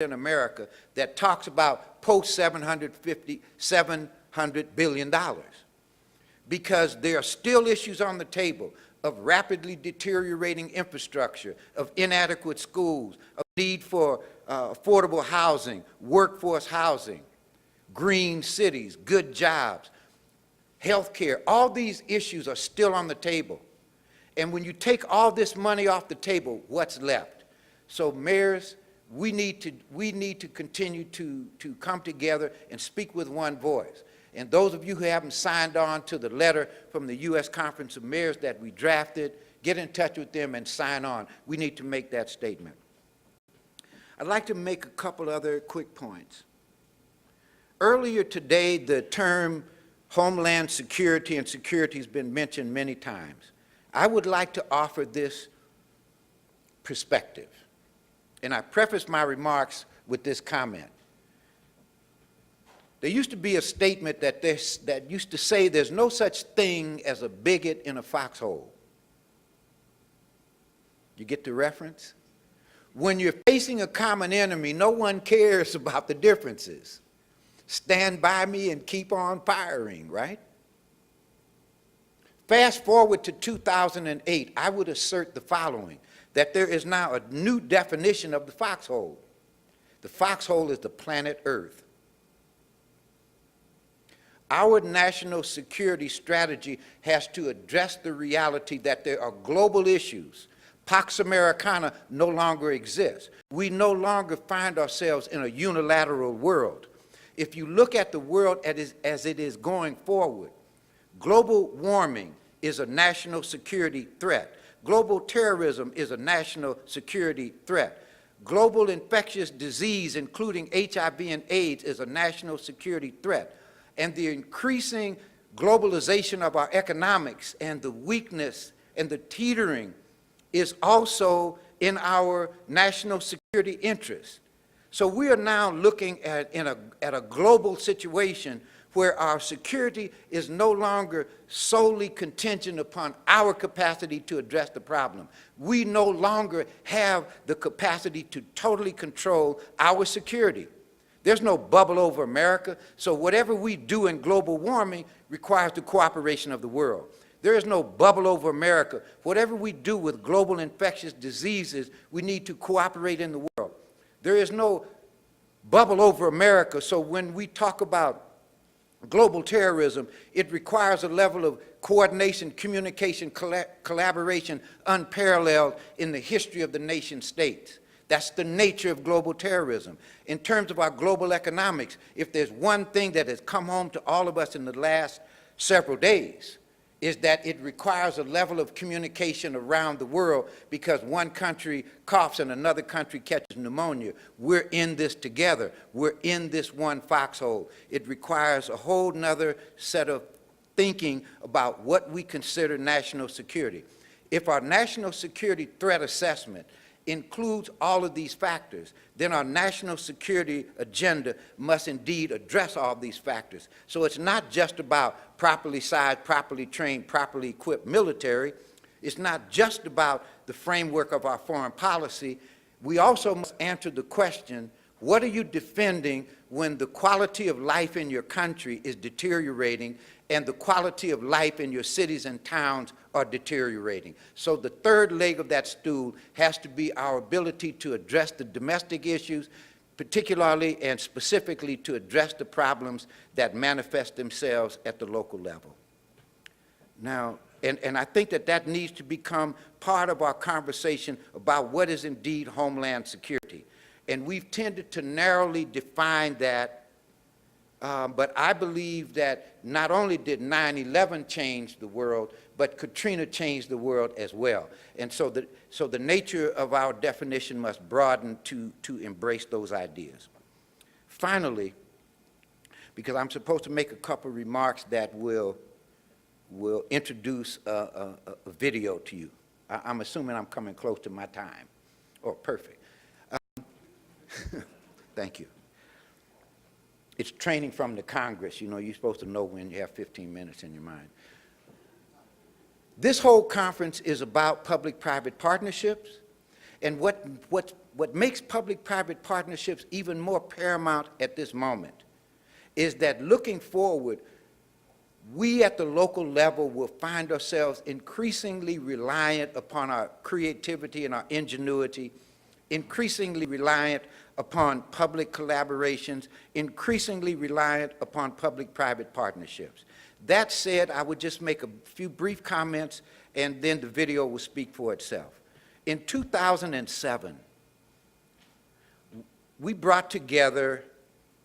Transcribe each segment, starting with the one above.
in America that talks about post $700 billion, because there are still issues on the table of rapidly deteriorating infrastructure, of inadequate schools, of need for affordable housing, workforce housing, green cities, good jobs, health care. All these issues are still on the table. And when you take all this money off the table, what's left? So mayors, we need to continue to come together and speak with one voice. And those of you who haven't signed on to the letter from the U.S. Conference of Mayors that we drafted, get in touch with them and sign on. We need to make that statement. I'd like to make a couple other quick points. Earlier today, the term Homeland Security and security has been mentioned many times. I would like to offer this perspective. And I preface my remarks with this comment. There used to be a statement that used to say there's no such thing as a bigot in a foxhole. You get the reference? When you're facing a common enemy, no one cares about the differences. Stand by me and keep on firing, right? Fast forward to 2008, I would assert the following, that there is now a new definition of the foxhole. The foxhole is the planet Earth. Our national security strategy has to address the reality that there are global issues. Pax Americana no longer exists. We no longer find ourselves in a unilateral world. If you look at the world as it is going forward, global warming is a national security threat. Global terrorism is a national security threat. Global infectious disease, including HIV and AIDS, is a national security threat. And the increasing globalization of our economics and the weakness and the teetering is also in our national security interest. So we are now looking at a global situation where our security is no longer solely contingent upon our capacity to address the problem. We no longer have the capacity to totally control our security. There's no bubble over America, so whatever we do in global warming requires the cooperation of the world. There is no bubble over America. Whatever we do with global infectious diseases, we need to cooperate in the world. There is no bubble over America, so when we talk about global terrorism, it requires a level of coordination, communication, collaboration unparalleled in the history of the nation states. That's the nature of global terrorism. In terms of our global economics, if there's one thing that has come home to all of us in the last several days, is that it requires a level of communication around the world, because one country coughs and another country catches pneumonia. We're in this together. We're in this one foxhole. It requires a whole nother set of thinking about what we consider national security. If our national security threat assessment includes all of these factors, then our national security agenda must indeed address all these factors. So it's not just about properly sized, properly trained, properly equipped military. It's not just about the framework of our foreign policy. We also must answer the question, what are you defending when the quality of life in your country is deteriorating and the quality of life in your cities and towns are deteriorating? So the third leg of that stool has to be our ability to address the domestic issues, particularly and specifically to address the problems that manifest themselves at the local level. Now, and I think that needs to become part of our conversation about what is indeed homeland security. And we've tended to narrowly define that, but I believe that not only did 9/11 change the world, but Katrina changed the world as well. And so the nature of our definition must broaden to embrace those ideas. Finally, because I'm supposed to make a couple remarks that will introduce a video to you. I'm assuming I'm coming close to my time. Oh, perfect. Thank you. It's training from the Congress. You know, you're supposed to know when you have 15 minutes in your mind. This whole conference is about public-private partnerships, and what makes public-private partnerships even more paramount at this moment is that looking forward, we at the local level will find ourselves increasingly reliant upon our creativity and our ingenuity, increasingly reliant upon public collaborations, increasingly reliant upon public-private partnerships. That said, I would just make a few brief comments and then the video will speak for itself. In 2007, we brought together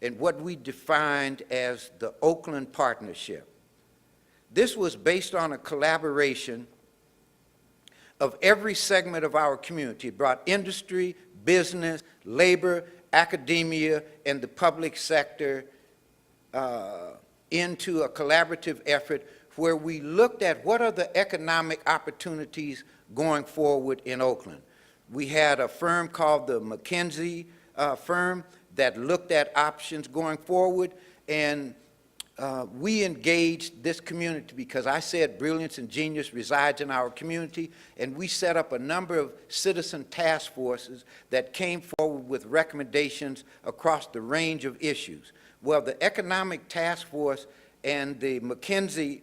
in what we defined as the Oakland Partnership. This was based on a collaboration of every segment of our community. It brought industry, business, labor, academia, and the public sector into a collaborative effort where we looked at what are the economic opportunities going forward in Oakland. We had a firm called the McKinsey firm that looked at options going forward, and we engaged this community because I said brilliance and genius resides in our community, and we set up a number of citizen task forces that came forward with recommendations across the range of issues. Well, the Economic Task Force and the McKinsey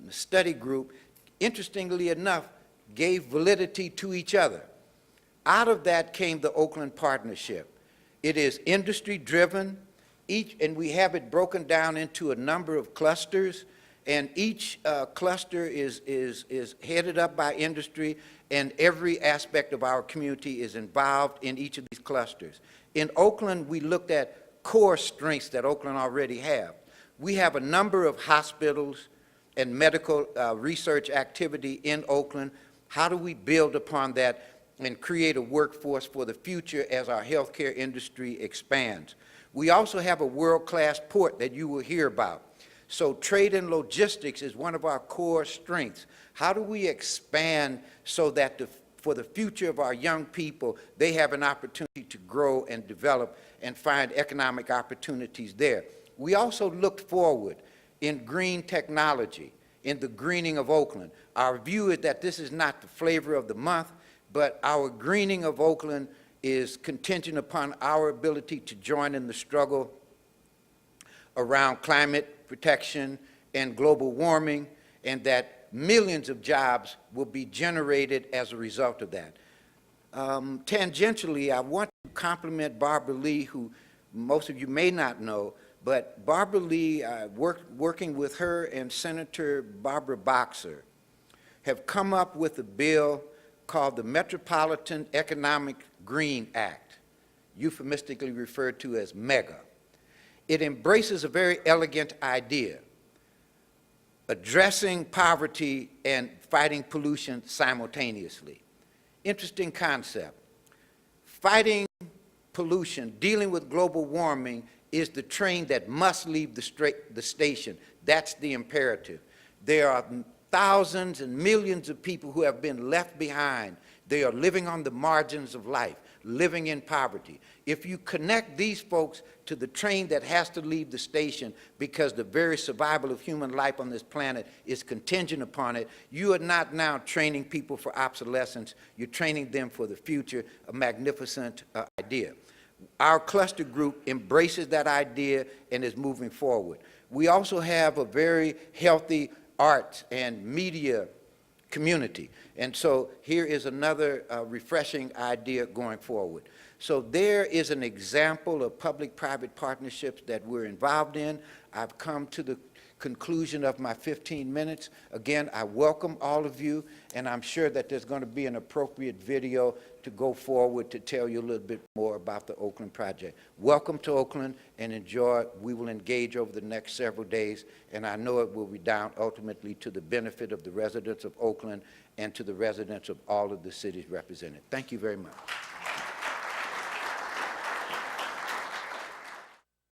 study group, interestingly enough, gave validity to each other. Out of that came the Oakland Partnership. It is industry-driven, and we have it broken down into a number of clusters, and each cluster is headed up by industry, and every aspect of our community is involved in each of these clusters. In Oakland, we looked at core strengths that Oakland already have. We have a number of hospitals and medical research activity in Oakland. How do we build upon that and create a workforce for the future as our healthcare industry expands? We also have a world-class port that you will hear about. So trade and logistics is one of our core strengths. How do we expand so that for the future of our young people, they have an opportunity to grow and develop and find economic opportunities there? We also looked forward in green technology, in the greening of Oakland. Our view is that this is not the flavor of the month, but our greening of Oakland is contingent upon our ability to join in the struggle around climate protection and global warming, and that millions of jobs will be generated as a result of that. Tangentially, I want to compliment Barbara Lee, who most of you may not know, but Barbara Lee, working with her and Senator Barbara Boxer, have come up with a bill called the Metropolitan Economic Green Act, euphemistically referred to as MEGA. It embraces a very elegant idea, addressing poverty and fighting pollution simultaneously. Interesting concept. Fighting pollution, dealing with global warming, is the train that must leave the station. That's the imperative. There are thousands and millions of people who have been left behind. They are living on the margins of life, living in poverty. If you connect these folks to the train that has to leave the station because the very survival of human life on this planet is contingent upon it, you are not now training people for obsolescence, you're training them for the future, a magnificent idea. Our cluster group embraces that idea and is moving forward. We also have a very healthy arts and media community. And so here is another refreshing idea going forward. So there is an example of public-private partnerships that we're involved in. I've come to the conclusion of my 15 minutes. Again, I welcome all of you, and I'm sure that there's going to be an appropriate video to go forward to tell you a little bit more about the Oakland project. Welcome to Oakland and enjoy. We will engage over the next several days, and I know it will redound ultimately to the benefit of the residents of Oakland and to the residents of all of the cities represented. Thank you very much.